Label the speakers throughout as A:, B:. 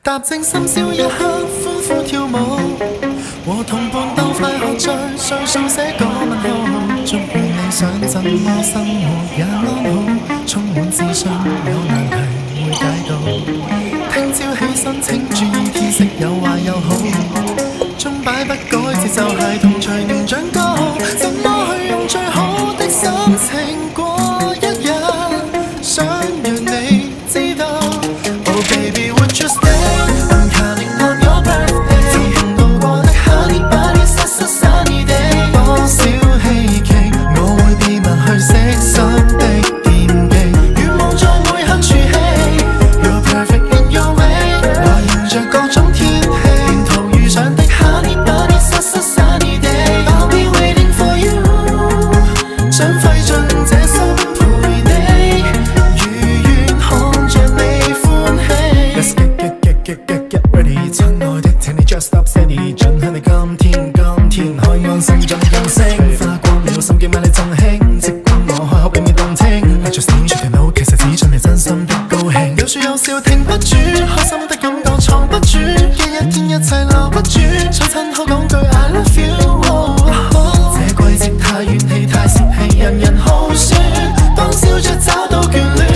A: 踏正深宵一刻，歡呼跳舞，和同伴鬥快喝醉，歲數寫個問號。祝願理想怎麼生活也安好，充滿自信，有難題會解到。聽朝起身請注意天色有壞有好，鐘擺不改節奏係同隨年長高，怎麼去用最好的心情過一日？想讓你知道 Oh baby would you stay？I'm counting on your birthday， 曾共度過的 Honey Bunny Sunny Day， 多少希冀我會秘密去悉心的惦記，願望在每刻儲起 You're perfect in your way， 來迎着各種天氣，沿途遇上的 Honey Bunny Sunny Day， I'll be waiting for you， 想費盡這心陪你，如願看着你歡喜。Let's get ready， 親愛的，請你 just stop steady， 盡享你今天開安心盡任性，花光了心機買你贈興，即管我開口俾你動聽 I just need you to know， 其實只準你真心的高興，有說有笑停不住，開心的感覺藏不住，一天一切留不住，想親口講句 I love you，這季節太怨氣太泄氣，人人好酸，當笑着找到眷戀。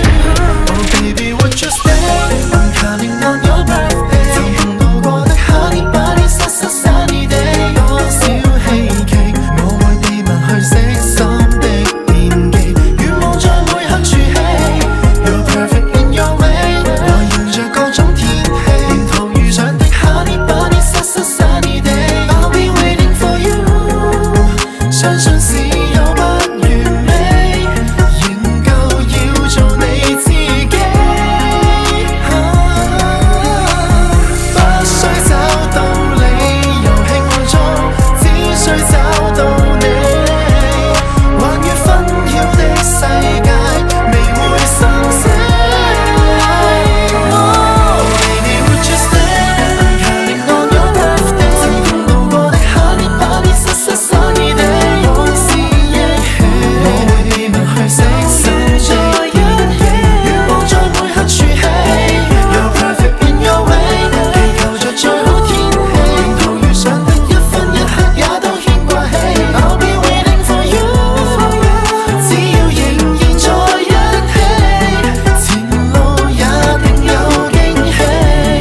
A: Oh baby would you stay？I'm counting on your birthday， 曾共度過的 Honey Bunny Sunny Day， 多少希冀我會秘密去悉心的惦記，願望在每刻儲起 You're perfect in your way， 來迎着各種天氣，沿途遇上的 Honey Bunny Sunny Day， I'll be waiting for you， 相信是有不完美，仍舊要做你自己，不需找到理由慶祝，只需找到你，橫越紛擾的世界，未會生死。Oh baby would you stay？I'm counting on your birthday， 曾共度過的 Honey Bunny Sunny Day， 往事憶起，我會秘密去悉心的惦記，願望在每刻儲起 You're perfect in your way， 祈求着最好天氣，沿途遇上的一分一刻也都牽掛起 I'll be waiting for you， 只要仍然在一起，前路也定有驚喜。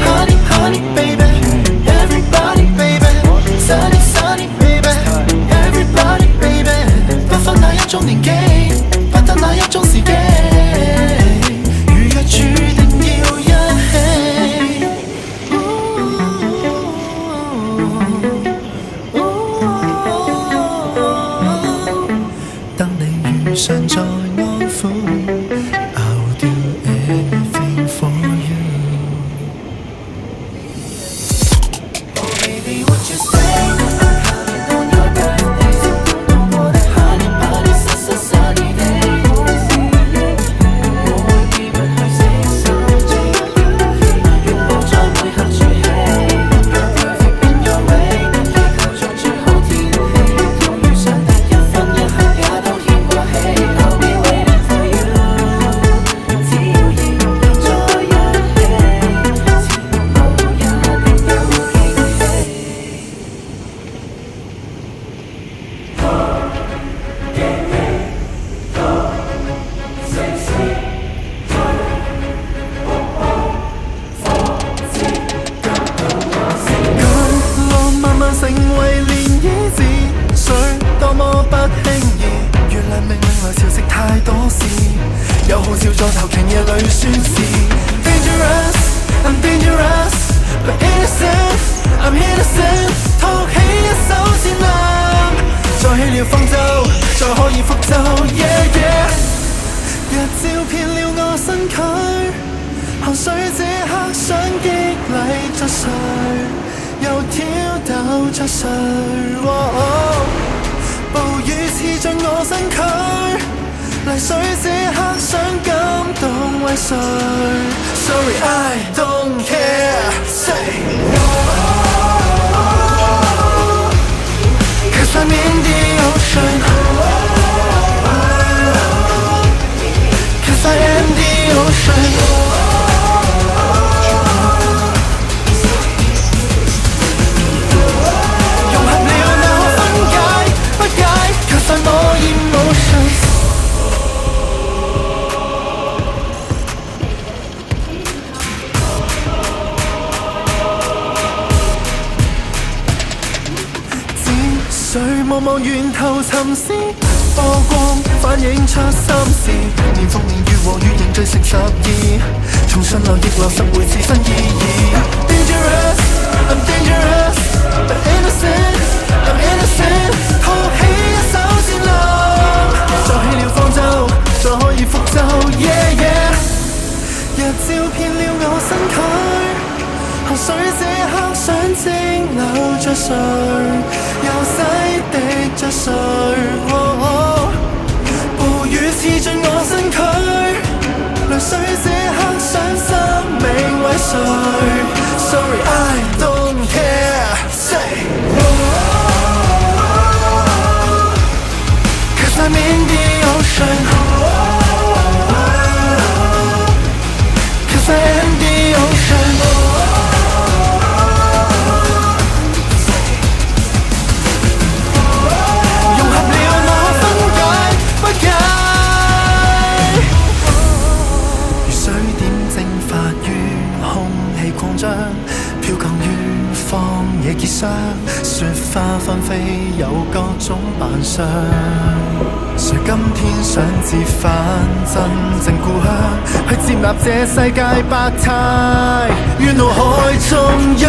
A: Honey honey baby everybody baby sunny sunny baby everybody baby， 不分哪一種年紀，不得哪一種時機，如若注定要一起。當你遇上再安撫 I'll do anything for you。 Oh baby would you stay？I'm counting on your birthday， 曾共度過的 Honey Bunny Sunny Day， 我會秘密去悉心的願望在每刻儲起 You're perfect in your way， 祈求着最好天氣，沿途遇上的一分一刻也都牽掛起 I'll be waiting for you， 只要仍然在一起，前路也定有驚喜。浪慢慢成為漣漪自水，多麼不輕易。原來命令來潮汐太多事，有好笑在頭強夜裏宣示。Dangerous I'm dangerous but innocent I'm innocent， 托起一手戰艦，再起了方舟，再可以覆舟。Yeah yeah， 日照遍了我身軀，汗水這刻想激勵着誰，又挑逗着誰？暴雨刺進我身軀，泥水這刻想感動為誰 ？Sorry I don't care say Cause I'm in the ocean Cause I am the ocean 無望源頭尋思，波光反映出心事。年復年月和月凝聚成12，重新流溢流實回自身意義。Dangerous, I'm dangerous, but innocent, I'm innocent。套起一手戰狼，再起了方舟，再可以覆舟。Yeah yeah， 日照遍了我身軀。河水這刻想蒸餾着誰，又洗滌着誰？暴雨刺進我身軀，淚水這刻想生命為誰 ？Sorry I don't care. Say, cause I'm in the ocean. Cause I am the ocean.飄降於荒野結霜，雪花紛飛有各種扮相。誰今天想折返真正故鄉，去接納這世界百態，於腦海中央。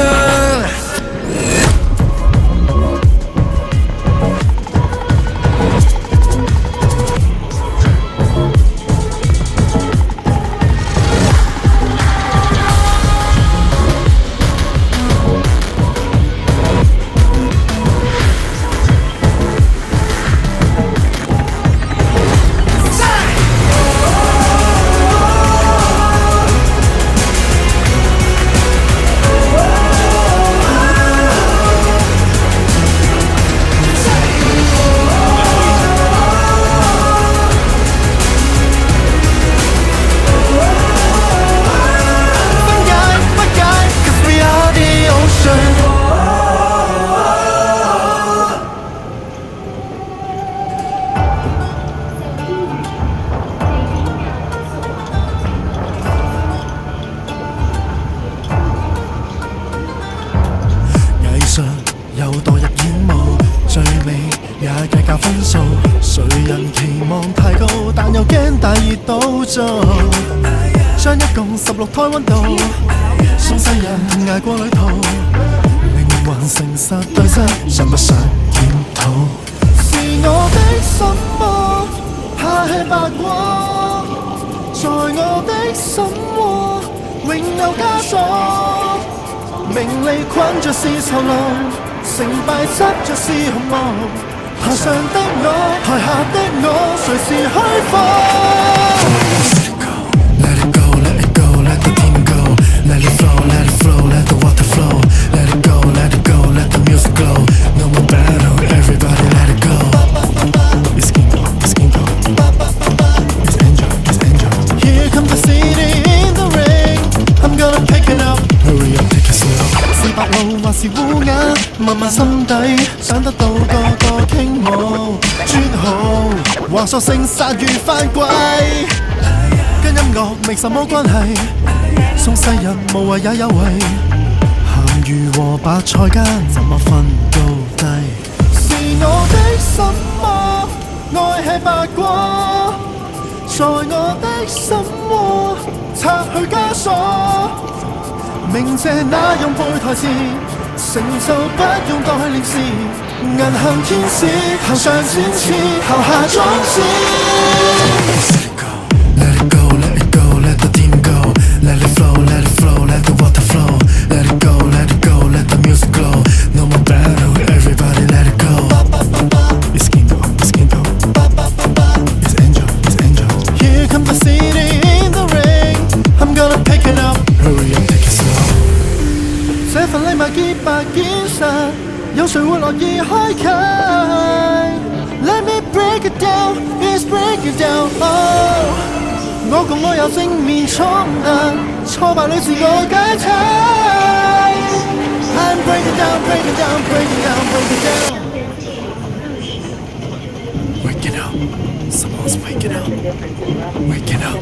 A: 又墮入演舞，最美也計較分數。誰人期望太高，但又驚大熱倒灶。將一共16胎溫度，送世人捱過旅途，靈魂誠實對質，想不想檢討？是我的什麼怕吃白果，在我的心窩永有枷鎖。名利困着是囚牢，成敗執着是紅毛。台上的我，台下的我，誰是虛謊？ Let it go, let it go, let the team go. Let it flow, let it flow, let the water flow. Let it go, let it go, let the music glow. No more battle, everybody let it go. It's Kingo, it's Kingo. It's Angel, it's Angel. Here comes the CD in the ring. I'm gonna pick it up. Hurry up, take it slow. 是白鷺還是烏鴉？問問心底，想得到個個傾慕。專好，話索性殺魚翻歸，跟音樂沒什麼關係。送世人無謂也有為，鹹魚和白菜間怎麼分高低？是我的什麼愛吃白果，在我的心窩拆去枷鎖。鳴謝那用背台詞，成就不用代練時。銀杏天使，頭上展翅，頭下裝置。Let it go, let it go, let the team go. Let it flow, let it flow, let the water flow. Let it go, let it go, let the music glow. No more battle, everybody let it go. It's Kingo, it's Kingo. It's Angel, it's Angel. Here comes the CD in the ring. I'm gonna pick it up. Hurry up, take it slow. 這份禮物潔白堅實，有誰會樂意開啟 ？Let me break it down, let's break it down. Oh， 我共我有正面衝突，挫敗裏自我解體。I'm break it down, break it down, break it down, break it down. Waking up, someone's waking up, waking up.